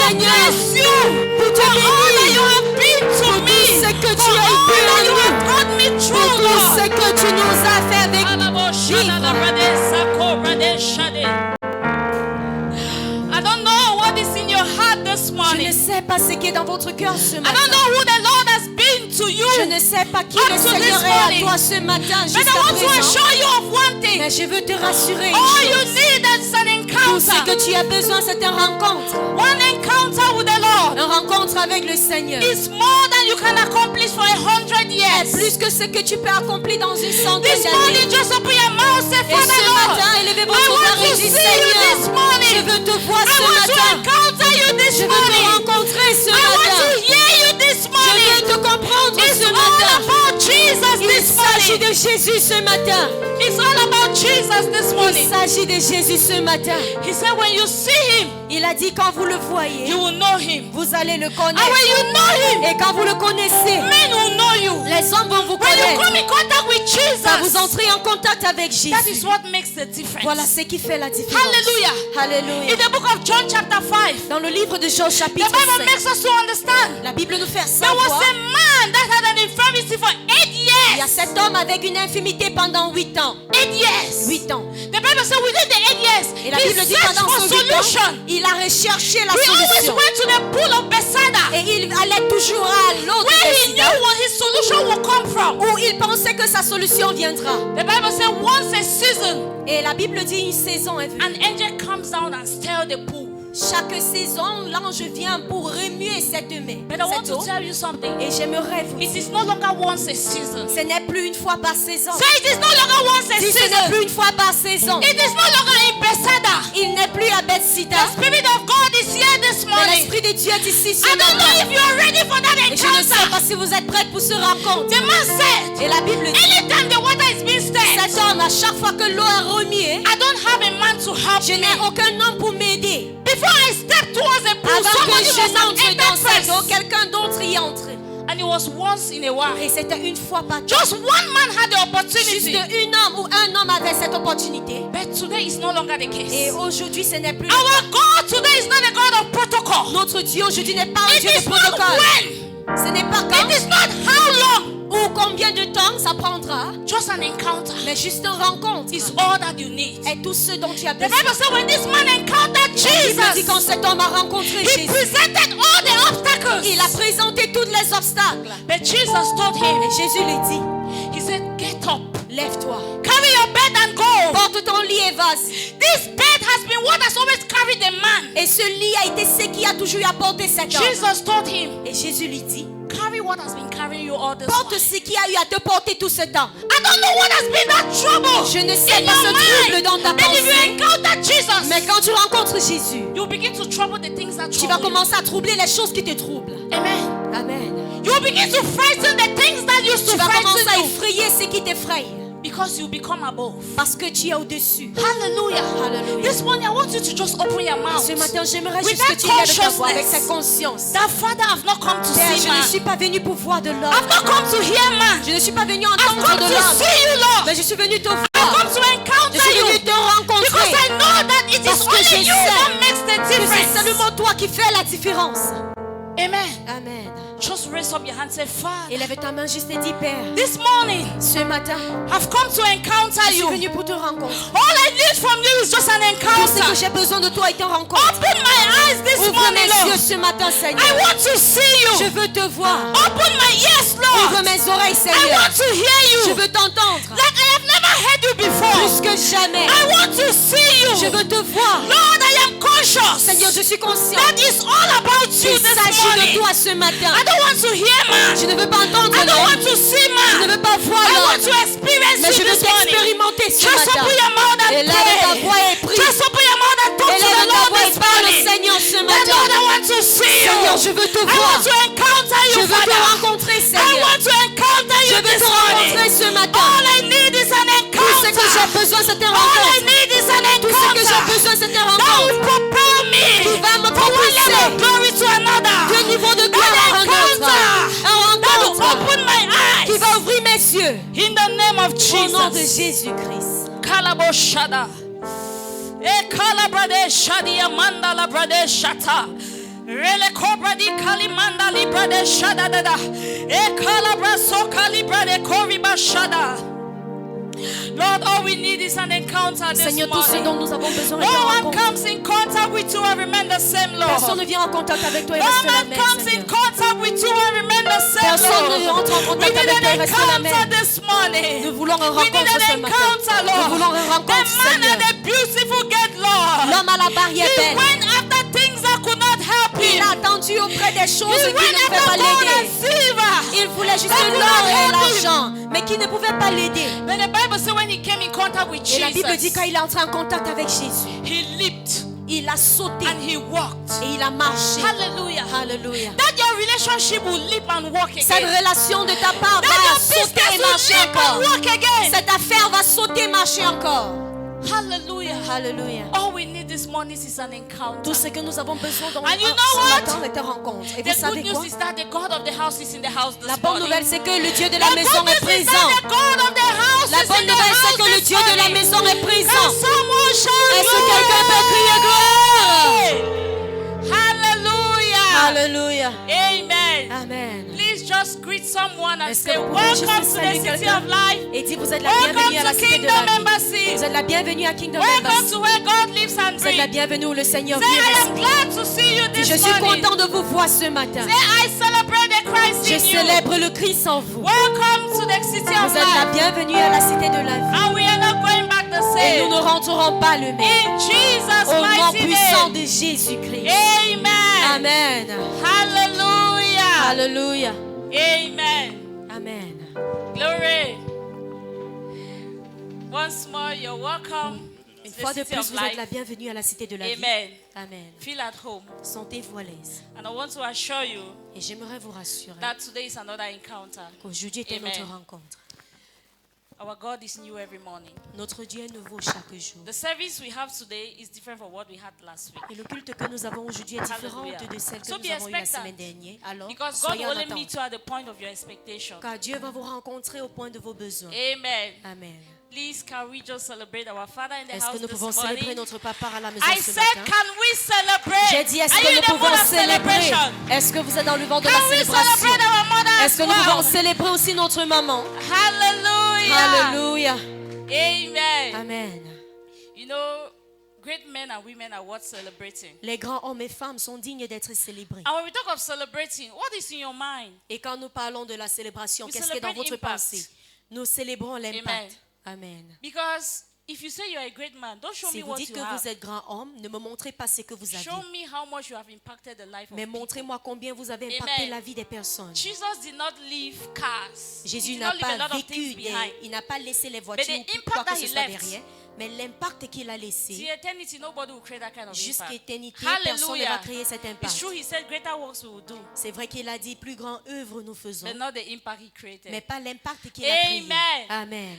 Seigneur, pour te bénir, pour tout ce que tu as été à nous, pour tout ce que tu nous as fait avec vivre. I don't know what is in your heart this Je morning. ne sais pas ce qui est dans votre cœur ce I matin. don't know who the Lord has been to you. Je ne sais pas qui Up le to Seigneur this est à morning. toi ce matin But jusqu'à I want to présent. assure you of one thing. Mais je veux te rassurer une All you chose. need is an Tout ce encounter. que tu as besoin, c'est une rencontre. One encounter with the Lord Une rencontre avec le Seigneur. is more than you can accomplish for 100 years. Plus que ce que tu peux accomplir dans une centaine This morning, d'années. just open your mouth, say, Et Father ce Lord, matin, élevez I votre want cœur et to dis, see you this Seigneur, morning. je veux te voir I ce want to matin. encounter you this Je veux te morning. rencontrer ce I want matin. to hear you this Je morning. veux te comprendre It's ce all matin. about Jesus Il this s'agit morning. de Jésus ce matin. It's all about Jesus this Il morning. s'agit de Jésus ce matin. He said, when you see him, Il a dit quand vous le voyez, you will know him. vous allez le And connaître. when you know him, Et quand vous le connaissez, men will know you. les hommes vont vous When you connaître. come in contact with Quand vous Jesus, entrez en contact avec that is Jésus, what makes the difference. voilà ce qui fait la différence. Hallelujah. Alléluia. In the book of John chapter 5, Dans le livre de Jean the chapitre Bible 5, makes us to understand. la Bible nous fait There was savoir a man that had an infirmity for 8 il y a years. cet homme avec une infirmité pendant 8 ans. 8 years. 8 ans. The Bible says within the 8 years, Et la he Bible dit searched pendant for ce 8 ans, solution. il a recherché la He always solution. went to the pool of Bethesda, Et il allait toujours à l'autre where he knew Bethesda, where his solution would come from. où il pensait que sa solution viendra. The Bible says once a season, Et la Bible dit une saison est venue. an angel comes down and stirs the pool. Chaque saison, l'ange vient pour remuer cette main. But I want cette to eau. tell you something. Et j'aimerais vous It dire, is no longer once a season. ce n'est plus une fois par saison. Say it is no longer once a Si ce n'est season. plus une fois par saison, It is no longer in Bethesda. il n'est plus à Bethsaida. The Spirit of God is here this Mais morning. l'Esprit de Dieu est ici ce I don't know matin. if you are ready for that Et je ne sais encounter. pas si vous êtes prêts pour ce rencontre. The man said, Et la Bible dit, anytime the water is being stirred, cet homme, à chaque fois que l'eau est remuée, I don't have a man to help je me. n'ai aucun homme pour m'aider. Before I step towards a pool, Avant que somebody je must have n'entre dans entered cette eau, first. quelqu'un d'autre y entre. And it was once in a while. Et c'était une fois par temps. Just one man had the Juste opportunity. un homme ou un homme avait cette opportunité. But today is no longer the Et case. aujourd'hui, ce n'est plus le Our cas. God today is not a God of protocol. Notre Dieu aujourd'hui n'est pas un It Dieu is de not protocole. when. Ce n'est pas quand It is not how long. ou combien de temps ça prendra, Just an encounter mais juste une rencontre is all that you need. est tout ce dont tu as The besoin. Bible says when this man encountered La Bible dit Jesus, quand cet homme a rencontré he Jésus, presented all the obstacles. il a présenté tous les obstacles. But Jesus told him, Et Jésus lui dit, he said, get up, lève-toi, carry your bed and go. porte ton lit et vas-y. This bed has been what has always carried the man. Et ce lit a été ce qui a toujours apporté cet homme. Jesus told him, Et Jésus lui dit, carry what has been carrying you all this porte while. ce qui a eu à te porter tout ce temps. I don't know what has been that trouble Je ne sais in pas your ce trouble mind. dans ta But if you pensée. encounter Jesus, Mais quand tu rencontres Jésus, you begin to trouble the things that tu vas trouble you. commencer à troubler les choses qui te troublent. Amen. Amen. You begin to frighten the things that used Tu to vas commencer à frighten you effrayer ce qui t'effraie. because you become above. Parce que tu es au-dessus. Hallelujah. Hallelujah. This morning I want you to just open your mouth. Ce matin, j'aimerais With juste que that tu lèves ta voix avec consciousness. cette conscience. That Father, I've not come to Père, see je ne man. suis pas venu pour voir de I've l'homme. not come to hear man. Je ne suis pas venu I've entendre come de to l'homme. see you, Lord. Mais je suis venu te I've voir. come to Je encounter suis venu you. te Because rencontrer. I know that it is Parce que only je you sais that makes the que c'est difference. seulement toi qui fais la différence. Amen. Amen. Just raise up your hand and say, Father, Élève ta main juste et dis, Père, this morning ce matin, I've come to encounter je suis you. venu pour te rencontrer. All I need from you is just an Tout ce que encounter. j'ai besoin de toi est une rencontre. Open my eyes this Ouvre morning, mes yeux Lord. ce matin, I Seigneur. want to see Je you. veux te voir. Open my ears, Ouvre Lord. mes oreilles, I Seigneur. want to hear Je you veux t'entendre. like I have never heard you before. Plus que jamais. I want to see you. Je veux te voir. Lord, I am conscious Seigneur, je suis conscient. that is all about you Il this s'agit de morning. toi ce matin. I don't want to hear man. Je ne veux pas entendre I don't l'homme. want to see Je ne man. veux pas voir I want l'homme. to experience Mais je you veux this morning. t'expérimenter ce Just matin. open your mouth and Élève ta pray. voix et prie. Just open your mouth and talk to the Élève ta Lord voix et this parle au morning. Seigneur ce The matin. Lord, I want to see you. Seigneur, je veux te I voir. want to encounter Je you, veux te Father. rencontrer, I Seigneur. want to encounter Je you veux this te rencontrer morning. ce matin. All I need is an Tout ce que j'ai encounter. besoin, c'est une All I rencontre. need is an Tout ce que j'ai encounter. besoin, c'est une That rencontre. will propel me Qui va me from one propulser level of glory to another. d'un niveau de gloire An à un autre. encounter Un that will rencontre open my qui eyes. va ouvrir mes yeux. In the name of Au nom de Jesus. Jésus-Christ. Kalabo Shada. E Kalabrade Shadi Amanda Labrade Shata. Rele cobra di kalimanda libra de shada dada. E calabra so calibra de koriba shada. Lord, all we need is an encounter this Seigneur, tout ce morning. dont nous avons besoin est No une one rencontre. comes in contact with you and remain the same, Lord. Personne ne vient en contact avec toi et No reste la man même, comes in Seigneur. contact with you and remain the same, Personne ne Lord. entre en We contact need avec toi et an reste la encounter même. this morning. Nous voulons une We need rencontre ce an matin. encounter, Nous Lord. voulons une rencontre, The man Seigneur. at the beautiful gate, Lord. L'homme à la barrière He belle. went after things that could not help Il him. a attendu auprès des choses He qui ne went pouvaient pas after gold and l'aider. silver. Il voulait juste That could l'or not et help him. l'argent, mais qui ne pouvaient pas l'aider. But the Bible says when he came in contact with Et la Bible dit Jesus, quand il est entré en contact avec Jésus, he leaped il a sauté and he walked. et il a marché. Hallelujah. Alléluia. That your relationship will leap and walk Cette again. relation de ta part That va your sauter business et will marcher leap and encore. walk again. Cette affaire va sauter et marcher encore. Hallelujah. Alléluia. All we need this morning is an encounter. Tout ce que nous avons besoin dans And you know ce what? matin est une rencontre. Et vous The good savez quoi? news is that the God of the house is in the house this La bonne morning. nouvelle, c'est que le Dieu de The la maison good est news is présent. that the God of the house La is bonne in the nouvelle, c'est house que le this Dieu de la morning. maison est Can présent. someone shout Est-ce que quelqu'un peut crier gloire? Hallelujah. Alléluia. Amen. Amen. Please just greet someone and Est-ce say, que vous pouvez welcome juste to the saluer city quelqu'un of life. et dire vous êtes la Welcome bienvenue à la to cité de Kingdom la vie. Embassy. Vous êtes la bienvenue à Kingdom Welcome Embassy. to where God lives and Vous êtes la breathes. bienvenue où le Seigneur Say, vit et I am reste. glad to see you Je this suis morning. content de vous voir ce matin. Say, I celebrate the Christ Je in you. célèbre le Christ en vous. Welcome to the city of Vous êtes la life. bienvenue à la cité de la vie. And we are not going back the Et nous same. ne rentrerons pas le même. In Jesus' Au nom mighty puissant name. de Jésus-Christ. Amen. Amen. Hallelujah. Alléluia. Amen. Amen. Glory. Once more, you're welcome Une to fois the de city plus, of vous êtes la life. bienvenue à la cité de la vie. Amen. Amen. Feel at home. Sentez-vous à l'aise. And I want to assure you Et j'aimerais vous rassurer that today is another encounter. qu'aujourd'hui est Amen. notre rencontre. Our God is new every morning. Notre Dieu est nouveau chaque jour. The service we have today is different from what we had last week. Et le culte que nous avons aujourd'hui est différent Hallelujah. de celle que So nous be avons eue la expectant. semaine dernière. Alors, Because God soyez will en only meet attente. you at the point of your expectation. Car Dieu va vous rencontrer au point de vos besoins. Amen. Amen. Please, can we just celebrate our Father in the Est-ce house que nous this pouvons célébrer morning? notre papa à la maison I ce said, matin? can we celebrate? J'ai dit, est-ce Are que you in nous the mood pouvons of célébrer? celebration? Est-ce que vous êtes dans le vent de la Can we célébration? celebrate our mother Est-ce que as nous pouvons well? célébrer aussi notre maman? Hallelujah. Alléluia. Amen. Amen. You know, great men and women are worth celebrating. Les grands hommes et femmes sont dignes d'être célébrés. And when we talk of celebrating, what is in your mind? Et quand nous parlons de la célébration, We qu'est-ce qui est dans celebrate votre impact. pensée? Nous célébrons l'impact. Amen. Because if you say you're a great man, don't show Si me vous what dites you que have. vous êtes grand homme, ne me montrez pas ce que vous avez. Show me how much you have impacted the life of Mais people. montrez-moi combien vous avez impacté Amen. la vie des personnes. Jesus did not leave cars. He Jésus did n'a not leave a pas lot of things vécu, behind. il n'a pas laissé les voitures the ou impact quoi que that ce he soit left. derrière, mais l'impact qu'il a To laissé, eternity, nobody will create that kind of jusqu'à impact. éternité, personne ne va Hallelujah. créer cet It's impact. true, he said greater works we will do, C'est vrai qu'il a dit plus grand œuvre nous faisons, but not the impact he created. mais pas l'impact qu'il a créé. Amen. Amen.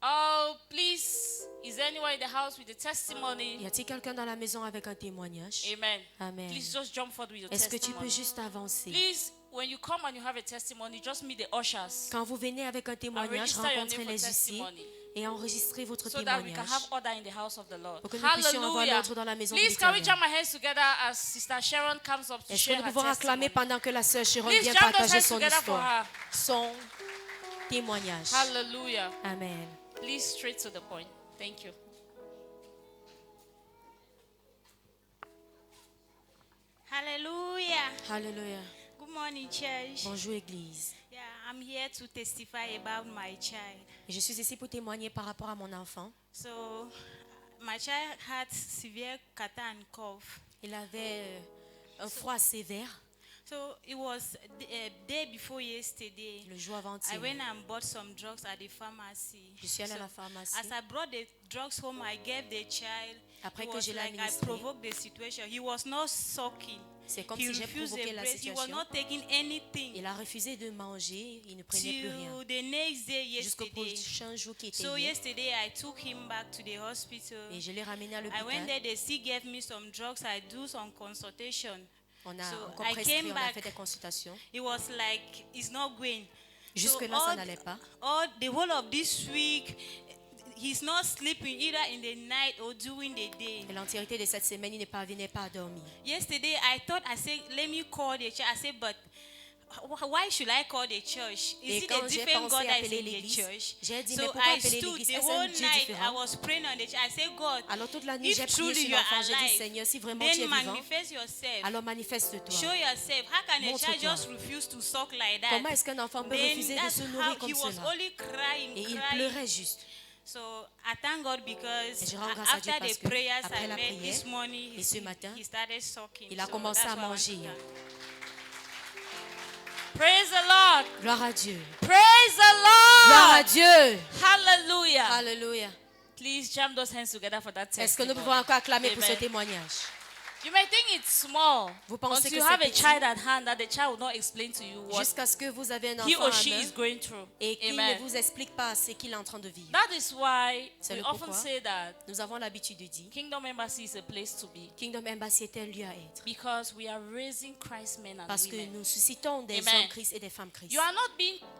Oh, please, is there anyone in the house with a testimony? Y a-t-il quelqu'un dans la maison avec un témoignage? Amen. Amen. Please just jump forward with your Est-ce que tu peux testimony. juste avancer? Please, when you come and you have a testimony, just meet the ushers Quand vous venez avec un and témoignage, register your rencontrez name for les huissiers testimony, et enregistrez votre so that we témoignage. can have order in the house of the Lord. Pour que nous puissions avoir Hallelujah. l'ordre dans la maison de Please, can we l'Éternel. jam our hands together as Sister Sharon comes up to Est-ce que share nous her pouvons acclamer testimony? pendant que la sœur Sharon Please vient jam those partager hands son together for histoire, her. son témoignage? Hallelujah. Amen. Please, straight to the point. Thank you. Hallelujah. Alléluia. Good morning, church. Bonjour Église. Yeah, I'm here to testify about my child. Et je suis ici pour témoigner par rapport à mon enfant. So, my child had severe catarrh and cough. Il avait un froid sévère So, it was the day before yesterday. le jour I avant-hier. went and bought some drugs at the pharmacy. Je suis allée à la So, pharmacie. as I brought the drugs home, I gave the child. Après It que was je l'ai like I administré, provoked the situation. He was not sucking. c'est comme He si j'ai refused provoqué the la breast. He was situation. not taking anything. Il a refusé de manger, il ne prenait plus rien. Till the next day, Jusqu'au yesterday. prochain jour qui était So hier. yesterday I took him back to the hospital. Et je l'ai ramené à I went l'hôpital. there, they still gave me some drugs. I do some consultation. On a So encore I prescrit, came on a back. fait des consultations. It was like it's not going. Jusque-là, ça n'allait pas. all the whole of this week, he's not sleeping either in the night or during the day. Et l'entièreté de cette semaine, il ne parvenait pas à dormir. Yesterday, I said, let me call the church. I said, but why should I call the church? Is Et it quand a j'ai different pensé God that is appeler in the l'église, church? j'ai dit, mais So pourquoi I appeler stood l'église? the Est-ce whole un Dieu night. I différent? was praying on the church. I said, God, Alors toute la nuit, j'ai if prié truly sur you are l'enfant. J'ai dit, alive, Seigneur, si vraiment tu es then vivant, manifest yourself. alors manifeste-toi. Show yourself. How can a Montre-toi. child just refuse to suck like that? Comment est-ce qu'un enfant peut Then refuser de that's se how nourrir comme he was cela? only crying, Et il crying. pleurait juste. So I thank God because Et je rends grâce à Dieu after parce the que prayers après I la made prière, this morning, et ce matin, he started sucking. il a So commencé that's à why I want to manger. thank. Praise the Lord. Gloire à Dieu. Praise the Gloire à Lord. Dieu. Hallelujah. Alléluia. Please jam those hands together for that Est-ce que nous testimony. pouvons encore acclamer pour ce Amen. témoignage? You may think it's small Vous pensez until que you c'est have a petit. child at hand that the child will not explain to you what Jusqu'à ce que vous avez un he enfant or à she main is going through. et qu'il ne Amen. vous explique pas ce qu'il est en train de vivre. That is why C'est we le often pourquoi say that nous avons l'habitude de dire Kingdom Embassy is a place to be Kingdom Embassy est un lieu à être. because we are raising Christ men and Parce que women. nous suscitons des Amen. hommes Christ et des femmes Christ. You are not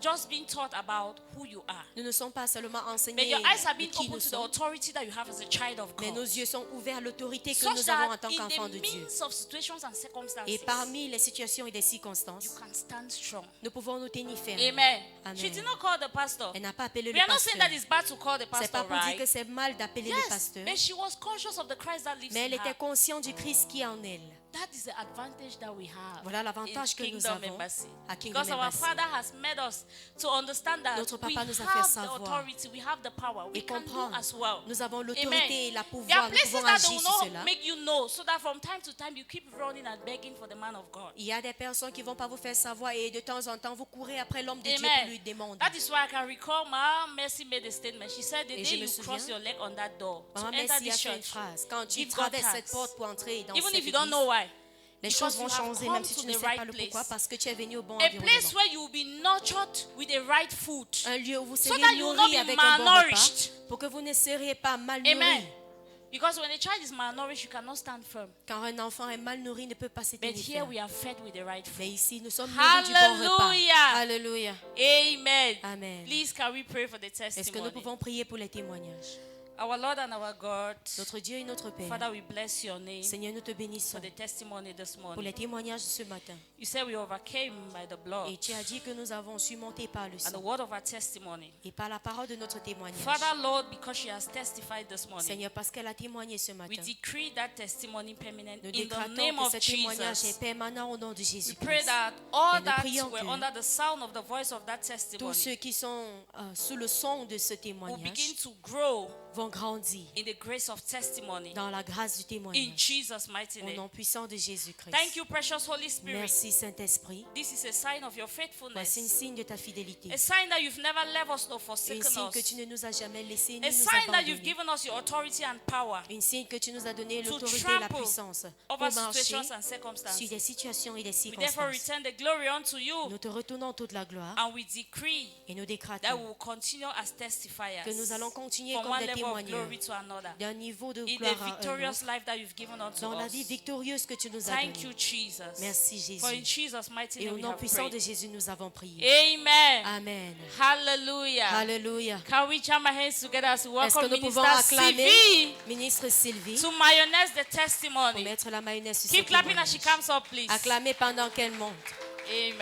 just being taught about who you are, Nous ne sommes pas seulement but enseignés your eyes are de being qui opened nous to the sommes, authority that you have as a child of mais God. nos yeux sont ouverts à l'autorité que Such nous avons en that tant in qu'enfants the de Dieu. midst of situations and circumstances, Et parmi les situations et des you circonstances, can stand strong. nous pouvons nous tenir fermes. Amen. Amen. She did not call the pastor. Elle n'a pas appelé We le are not saying pasteur. that it's bad to call the C'est pas pastor, pour dire right? que c'est mal d'appeler le Yes, pasteur, but she was conscious of the Christ that lives mais elle in était her. consciente du Christ qui est en elle. That is the advantage that we have Voilà l'avantage in que nous Kingdom avons Embassy. à Kingdom Because our Embassy. Father has made us to understand that Notre we Papa nous a fait have the savoir authority, we have the power, we et can do comprendre. as well. Nous avons Amen. l'autorité et la There are pouvoir, nous places pouvons that they agir will sur not cela. make you know, so that from time to time you keep running and begging for the man of God. Il y a des personnes qui ne vont pas vous faire savoir et de temps en temps vous courez après l'homme de Dieu pour Amen. lui demander. That is why I can recall my Mercy made a statement. She said, the Et day je me you souviens, cross your leg on that door to Maman enter Messi a this fait une church, phrase. Quand tu give God traverses cette thanks. porte pour entrer dans Even cette if you don't know église, why. les Because choses you vont have changer come même si to tu ne the sais right pas le pourquoi, place. parce que tu es venu au bon A place environnement. where you will be nurtured with the right food. Un lieu où vous So serez that you will not nourris be avec un bon repas malnourished. pour que vous ne serez pas mal Amen. nourris. Because when a child is malnourished, you cannot stand firm. Quand un enfant est mal nourri, il ne peut pas se But tenir here ferme. we are fed with the right Mais food. ici, nous sommes nourris du bon repas. Hallelujah. Alléluia. Amen. Amen. Please, can we pray for the Est-ce que nous testimony? pouvons prier pour les témoignages? Our Lord and our God, Notre Dieu et notre Père, Father, we bless your name Seigneur, nous te bénissons for the testimony this pour les morning. témoignages de ce matin. You said we overcame by the blood Et tu as dit que nous avons surmonté par le and the sang word of our testimony. et par la parole de notre témoignage. Father, Lord, because she has testified this morning, Seigneur, parce qu'elle a témoigné ce we matin, decree that testimony permanent nous in the déclarons name que of ce témoignage Jesus. est permanent au nom de We pray Jésus-Christ. that all Et nous that prions were que under the sound of the voice of that Tous testimony ceux qui sont sous le son de ce will témoignage begin to grow vont grandir in the grace of testimony dans la grâce du in témoignage. Jesus' mighty Au name. nom puissant de Jésus-Christ. Thank you, precious Holy Spirit. Merci Saint-Esprit. This is a sign of your Voici un faithfulness, signe de ta fidélité. a sign that you've never left us nor Un forsaken signe que us, tu ne nous as jamais laissés ni a nous sign that you've abandonnés. given us your authority and power Un signe que tu nous as donné to l'autorité et la trample puissance over pour marcher situations and sur circumstances. des situations et des We therefore circonstances. return the glory unto you, Nous te retournons toute la gloire and we decree et nous that we déclarons will continue as testifiers que nous allons continuer from comme one des level of témoigneurs glory to another d'un niveau de in the gloire à un victorious autre, life that you've given unto dans la us. vie victorieuse que tu nous as Thank donnée. you, Jesus. Merci For in Jésus. Jesus' mighty Et name au we nom have puissant de prayed. Jésus, nous avons prié. Amen. Amen. Hallelujah. Alléluia. Can we jam our hands together as we Est-ce que welcome nous pouvons Minister acclamer Sylvie ministre Sylvie to mayonnaise the pour testimony? mettre la mayonnaise sur Keep ce clapping as she témoignage? comes up, please. Acclamez pendant qu'elle monte. Amen.